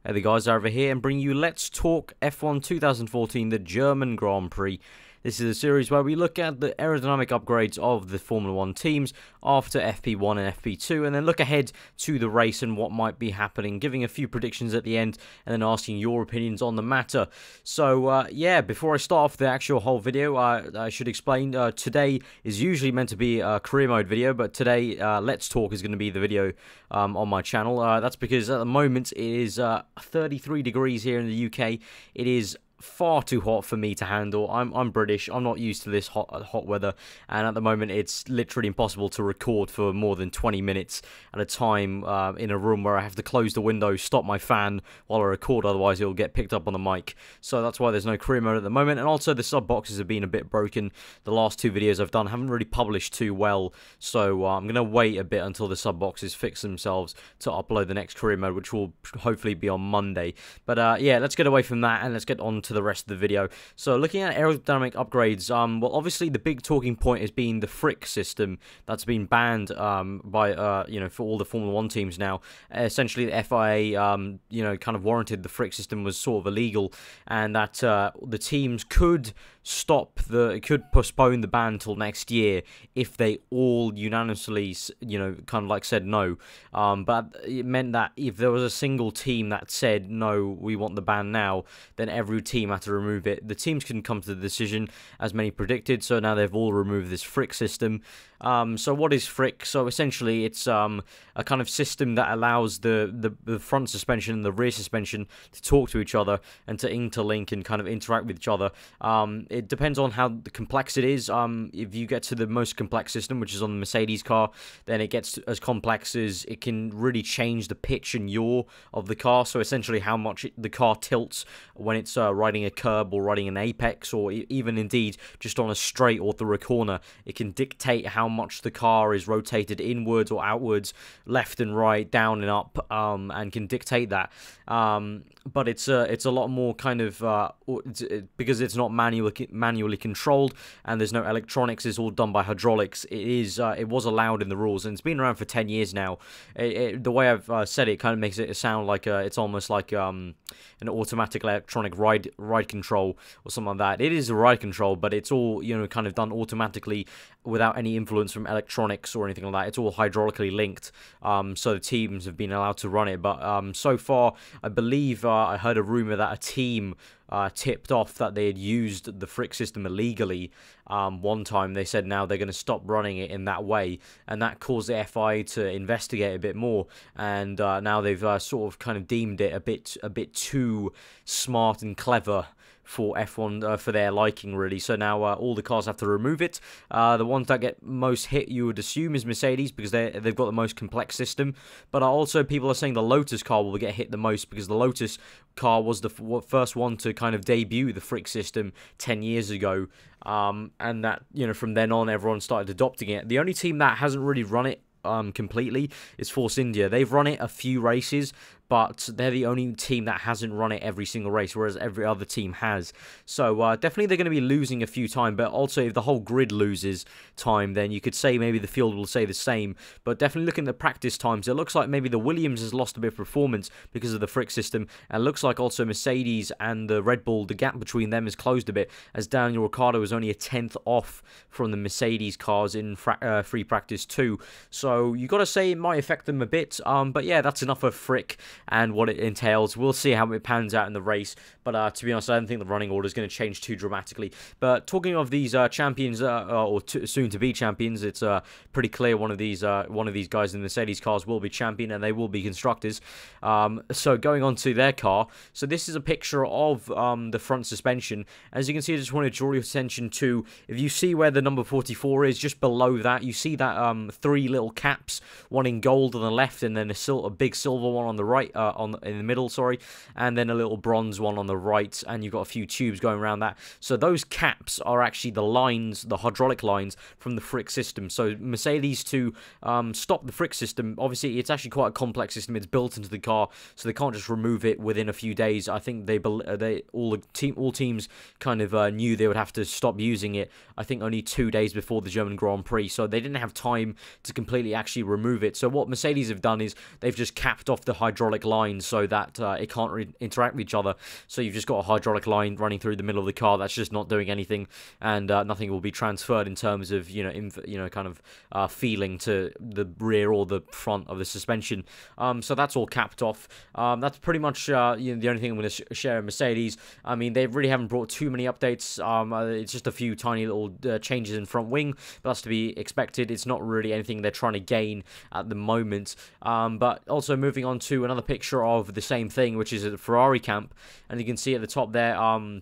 Hey the guys, over here and bring you Let's Talk F1 2014, the German Grand Prix. This is a series where we look at the aerodynamic upgrades of the Formula 1 teams after FP1 and FP2, and then look ahead to the race and what might be happening, giving a few predictions at the end, and then asking your opinions on the matter. So, yeah, before I start off the actual whole video, I should explain, today is usually meant to be a career mode video, but today, Let's Talk is going to be the video on my channel. That's because at the moment it is 33 degrees here in the UK. It is far too hot for me to handle. I'm British. I'm not used to this hot weather, and at the moment it's literally impossible to record for more than 20 minutes at a time in a room where I have to close the window, stop my fan while I record, otherwise it'll get picked up on the mic. So that's why there's no career mode at the moment, and also the sub boxes have been a bit broken. The last two videos I've done haven't really published too well, so I'm gonna wait a bit until the sub boxes fix themselves to upload the next career mode, which will hopefully be on Monday. But yeah, let's get away from that and let's get on to the rest of the video. So looking at aerodynamic upgrades, well, obviously the big talking point has been the Frick system that's been banned by you know, for all the Formula 1 teams now. Essentially the FIA you know, kind of warranted the Frick system was sort of illegal, and that the teams could postpone the ban till next year if they all unanimously, you know, kind of like said no. But it meant that if there was a single team that said no, we want the ban now, then every team had to remove it. The teams couldn't come to the decision as many predicted, so now they've all removed this Frick system. So what is Frick? So essentially it's a kind of system that allows the front suspension and the rear suspension to talk to each other and to interlink and kind of interact with each other. It depends on how complex it is. If you get to the most complex system, which is on the Mercedes car, then it gets as complex as it can really change the pitch and yaw of the car. So essentially how much the car tilts when it's riding a curb or riding an apex, or even indeed just on a straight or through a corner. It can dictate how much the car is rotated inwards or outwards, left and right, down and up, and can dictate that. But it's a lot more kind of because it's not manually controlled and there's no electronics. It's all done by hydraulics. It was allowed in the rules, and it's been around for 10 years now. The way I've said it kind of makes it sound like it's almost like an automatic electronic ride control or something like that. It is a ride control, but it's all, you know, kind of done automatically without any influence from electronics or anything like that. It's all hydraulically linked, so the teams have been allowed to run it. But so far, I believe I heard a rumor that a team tipped off that they had used the Frick system illegally one time. They said now they're going to stop running it in that way, and that caused the FIA to investigate a bit more, and now they've sort of kind of deemed it a bit too smart and clever for F1 for their liking, really. So now all the cars have to remove it. The ones that get most hit, you would assume, is Mercedes, because they've got the most complex system. But also people are saying the Lotus car will get hit the most, because the Lotus car was the first one to kind of debut the Frick system 10 years ago. And that, you know, from then on everyone started adopting it. The only team that hasn't really run it completely is Force India. They've run it a few races, but they're the only team that hasn't run it every single race, whereas every other team has. So definitely they're going to be losing a few time, but also if the whole grid loses time, then you could say maybe the field will say the same. But definitely looking at the practice times, it looks like maybe the Williams has lost a bit of performance because of the Frick system, and it looks like also Mercedes and the Red Bull, the gap between them has closed a bit, as Daniel Ricciardo was only a 10th off from the Mercedes cars in free practice 2. So you got to say it might affect them a bit, but yeah, that's enough of Frick and what it entails. We'll see how it pans out in the race, but to be honest, I don't think the running order is going to change too dramatically. But talking of these champions, or soon-to-be champions, it's pretty clear one of these guys in the Mercedes cars will be champion, and they will be constructors. So going on to their car, so this is a picture of the front suspension. As you can see, I just want to draw your attention to, if you see where the number 44 is, just below that, you see that 3 little caps, one in gold on the left, and then a big silver one on the right, in the middle, sorry, and then a little bronze one on the right, and you've got a few tubes going around that. So those caps are actually the lines, the hydraulic lines from the Frick system. So Mercedes, to stop the Frick system, obviously it's actually quite a complex system. It's built into the car, so they can't just remove it within a few days. I think all teams kind of knew they would have to stop using it, I think only 2 days before the German Grand Prix, so they didn't have time to completely actually remove it. So what Mercedes have done is they've just capped off the hydraulic hydraulic lines so that it can't interact with each other. So you've just got a hydraulic line running through the middle of the car that's just not doing anything, and nothing will be transferred in terms of kind of feeling to the rear or the front of the suspension. So that's all capped off. That's pretty much the only thing I'm going to share in Mercedes. I mean, they really haven't brought too many updates. It's just a few tiny little changes in front wing, but that's to be expected. It's not really anything they're trying to gain at the moment. But also moving on to another picture of the same thing, which is at the Ferrari camp, and you can see at the top there,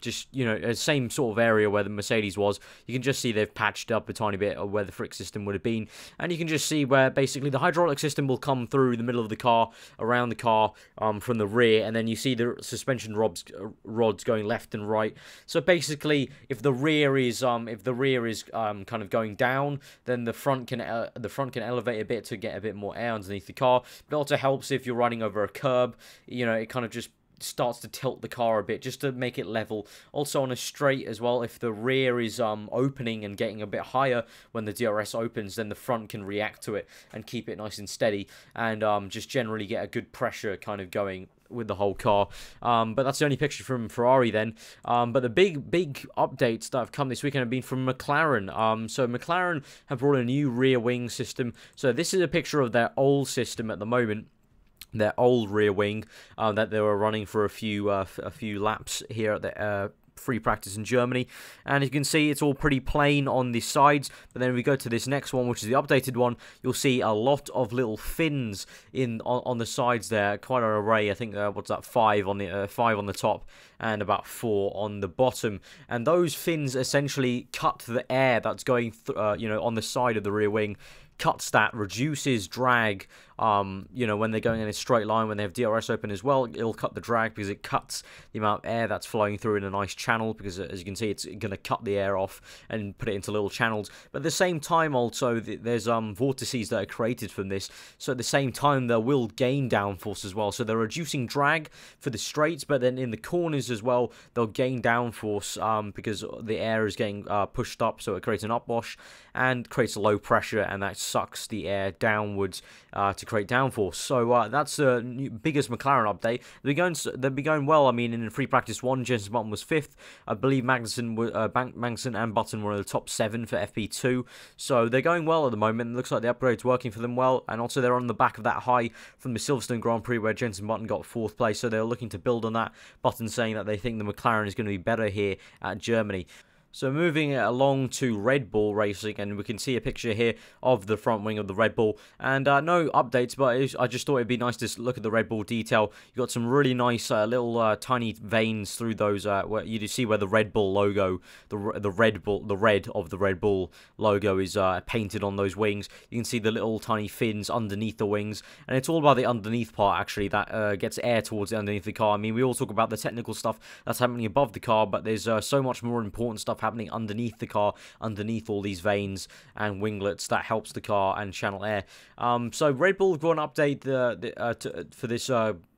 just same sort of area where the Mercedes was. You can just see they've patched up a tiny bit of where the frick system would have been, and you can just see where basically the hydraulic system will come through the middle of the car, around the car, from the rear, and then you see the suspension rods going left and right. So basically, if the rear is kind of going down, then the front can elevate a bit to get a bit more air underneath the car. But it also helps if you're riding over a curb. It kind of just starts to tilt the car a bit just to make it level. Also on a straight as well, if the rear is opening and getting a bit higher when the DRS opens, then the front can react to it and keep it nice and steady, and just generally get a good pressure kind of going with the whole car. But that's the only picture from Ferrari then. But the big updates that have come this weekend have been from McLaren. So McLaren have brought a new rear wing system. So this is a picture of their old system at the moment, their old rear wing that they were running for a few laps here at the free practice in Germany, and you can see it's all pretty plain on the sides. But then we go to this next one, which is the updated one, you'll see a lot of little fins on the sides there, quite an array. I think what's that, 5 on the top and about 4 on the bottom, and those fins essentially cut the air that's going on the side of the rear wing, cuts that, reduces drag. When they're going in a straight line, when they have DRS open as well, it'll cut the drag because it cuts the amount of air that's flowing through in a nice channel, because as you can see, it's going to cut the air off and put it into little channels. But at the same time, also, there's vortices that are created from this, so at the same time, they will gain downforce as well. So they're reducing drag for the straights, but then in the corners as well, they'll gain downforce because the air is getting pushed up, so it creates an upwash and creates a low pressure, and that sucks the air downwards to create downforce. So that's the biggest McLaren update. They'll be going well. I mean, in free practice 1, Jenson Button was 5th. I believe Magnussen and Button were in the top 7 for FP2. So they're going well at the moment. It looks like the upgrade's working for them well, and also they're on the back of that high from the Silverstone Grand Prix where Jenson Button got 4th place. So they're looking to build on that. Button saying that they think the McLaren is going to be better here at Germany. So moving along to Red Bull racing, and we can see a picture here of the front wing of the Red Bull, and no updates, but I just thought it'd be nice to look at the Red Bull detail. You got some really nice little tiny veins through those where you see where the Red Bull logo, the red of the Red Bull logo is painted on those wings. You can see the little tiny fins underneath the wings, and it's all about the underneath part actually that gets air towards the underneath the car. I mean, we all talk about the technical stuff that's happening above the car, but there's so much more important stuff happening underneath the car, underneath all these veins and winglets that helps the car and channel air. So Red Bull have got an update for this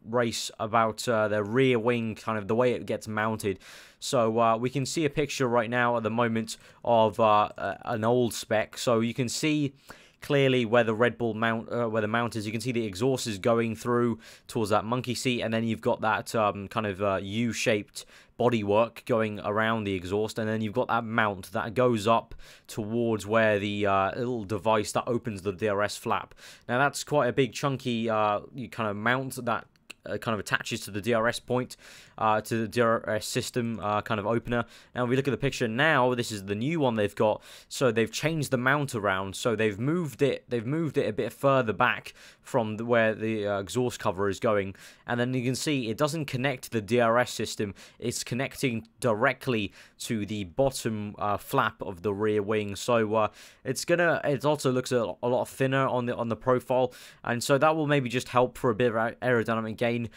race about their rear wing, kind of the way it gets mounted. So we can see a picture right now at the moment of an old spec, so you can see clearly where the Red Bull where the mount is. You can see the exhaust is going through towards that monkey seat, and then you've got that kind of U-shaped bodywork going around the exhaust, and then you've got that mount that goes up towards where the little device that opens the DRS flap. Now that's quite a big chunky kind of mount that kind of attaches to the DRS point, to the DRS system kind of opener. Now if we look at the picture now, this is the new one they've got. So they've changed the mount around, so they've moved it a bit further back from where the exhaust cover is going, and then you can see it doesn't connect to the DRS system. It's connecting directly to the bottom flap of the rear wing. So it also looks a lot thinner on the profile, and so that will maybe just help for a bit of aerodynamic gain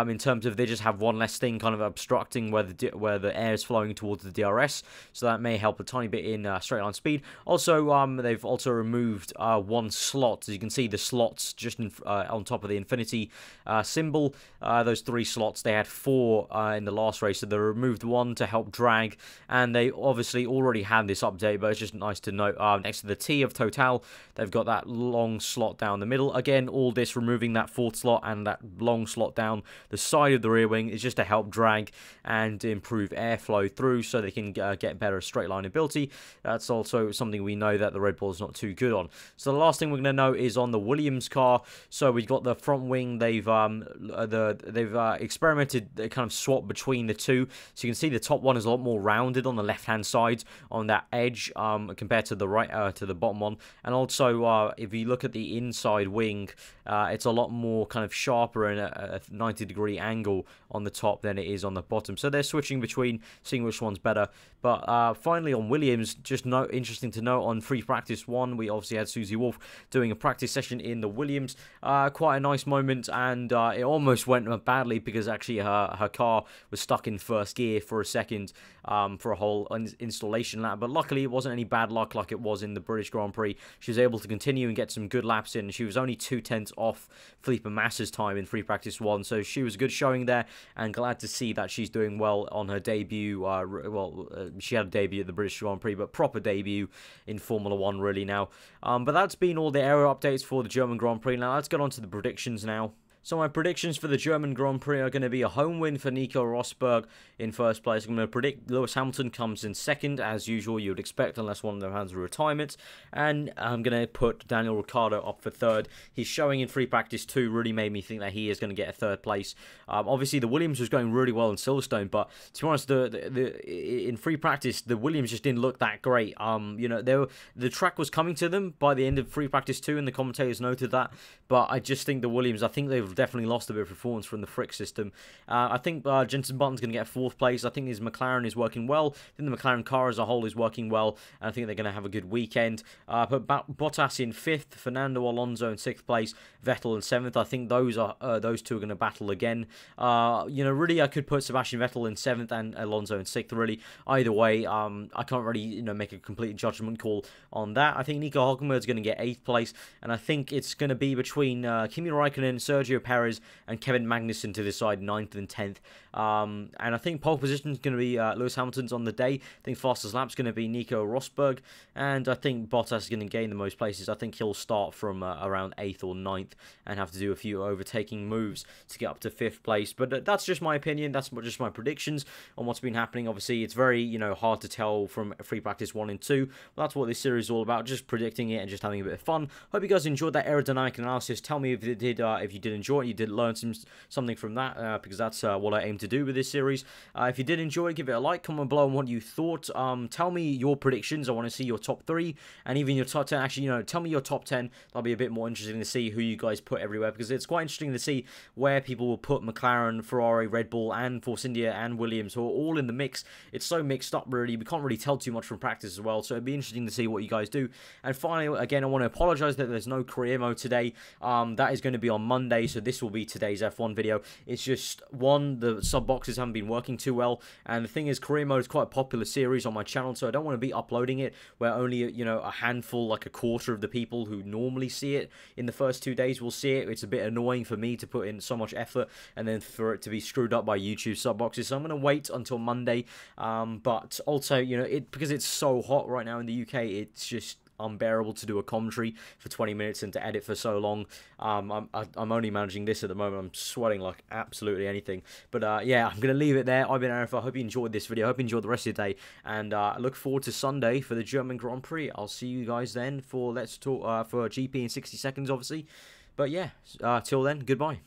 in terms of they just have one less thing kind of obstructing where the air is flowing towards the DRS. So that may help a tiny bit in straight line speed. Also, they've also removed one slot. As you can see, the slots just on top of the infinity symbol. Those 3 slots, they had 4 in the last race, so they removed 1 to help drag, and they obviously already had this update, but it's just nice to note. Next to the T of Total, they've got that long slot down the middle. Again, all this removing that 4th slot and that long slot slot down the side of the rear wing is just to help drag and improve airflow through so they can get better straight line ability. That's also something we know that the Red Bull is not too good on. So the last thing we're going to know is on the Williams car. So we've got the front wing. They've experimented, they kind of swapped between the two. So you can see the top one is a lot more rounded on the left hand side on that edge compared to the right to the bottom one. And also if you look at the inside wing, it's a lot more kind of sharper and a 90-degree angle on the top than it is on the bottom. So they're switching between, seeing which one's better. But finally on Williams, just interesting to note on free practice 1, we obviously had Susie Wolff doing a practice session in the Williams. Quite a nice moment, and it almost went badly because actually her car was stuck in first gear for a second for a whole installation lap. But luckily it wasn't any bad luck like it was in the British Grand Prix. She was able to continue and get some good laps in. She was only 2/10 off Felipe Massa's time in free practice 1, so she was a good showing there, and glad to see that she's doing well on her debut. She had a debut at the British Grand Prix, but proper debut in Formula 1 really now. But that's been all the aero updates for the German Grand Prix. Now let's get on to the predictions now. So my predictions for the German Grand Prix are going to be a home win for Nico Rosberg in first place. I'm going to predict Lewis Hamilton comes in second, as usual, you would expect, unless one of them has a retirement. And I'm going to put Daniel Ricciardo up for third. His showing in free practice 2 really made me think that he is going to get a third place. Obviously, the Williams was going really well in Silverstone, but to be honest, in free practice, the Williams just didn't look that great. The track was coming to them by the end of free practice 2, and the commentators noted that. But I just think the Williams, I think they've definitely lost a bit of performance from the Frick system. I think Jenson Button's going to get 4th place. I think his McLaren is working well. I think the McLaren car as a whole is working well, and I think they're going to have a good weekend. Put Bottas in 5th, Fernando Alonso in 6th place, Vettel in 7th. I think those two are going to battle again. Really, I could put Sebastian Vettel in 7th and Alonso in 6th. Really, either way, I can't really make a complete judgment call on that. I think Nico Hockenheim is going to get 8th place, and I think it's going to be between Kimi Raikkonen, Sergio Perez, and Kevin Magnussen to decide 9th and 10th. And I think pole position is going to be Lewis Hamilton's on the day. I think fastest lap's going to be Nico Rosberg, and I think Bottas is going to gain the most places. I think he'll start from around 8th or 9th and have to do a few overtaking moves to get up to 5th place. But that's just my opinion. That's just my predictions on what's been happening. Obviously, it's very hard to tell from free practice 1 and 2. Well, that's what this series is all about, just predicting it and just having a bit of fun. Hope you guys enjoyed that aerodynamic analysis. Tell me if you did enjoy it, you did learn something from that, because that's what I aim to do with this series. If you did enjoy it, give it a like, comment below on what you thought. Tell me your predictions. I want to see your top 3 and even your top 10. Actually, tell me your top 10. That'll be a bit more interesting to see who you guys put everywhere, because it's quite interesting to see where people will put McLaren, Ferrari, Red Bull, and Force India and Williams, who are all in the mix. It's so mixed up, really. We can't really tell too much from practice as well, so it'd be interesting to see what you guys do. And finally, again, I want to apologize that there's no career mode today. That is going to be on Monday, so this will be today's F1 video. It's just, the sub boxes haven't been working too well, and the thing is, career mode is quite a popular series on my channel, so I don't want to be uploading it where only a handful, like a quarter of the people who normally see it in the first 2 days will see it. It's a bit annoying for me to put in so much effort and then for it to be screwed up by YouTube sub boxes, so I'm going to wait until Monday. But also, because it's so hot right now in the UK, it's just unbearable to do a commentary for 20 minutes and to edit for so long. I'm only managing this at the moment. I'm sweating like absolutely anything. But yeah, I'm going to leave it there. I've been Aarava. I hope you enjoyed this video. I hope you enjoyed the rest of your day. And I look forward to Sunday for the German Grand Prix. I'll see you guys then for Let's Talk for GP in 60 seconds, obviously. But yeah, till then, goodbye.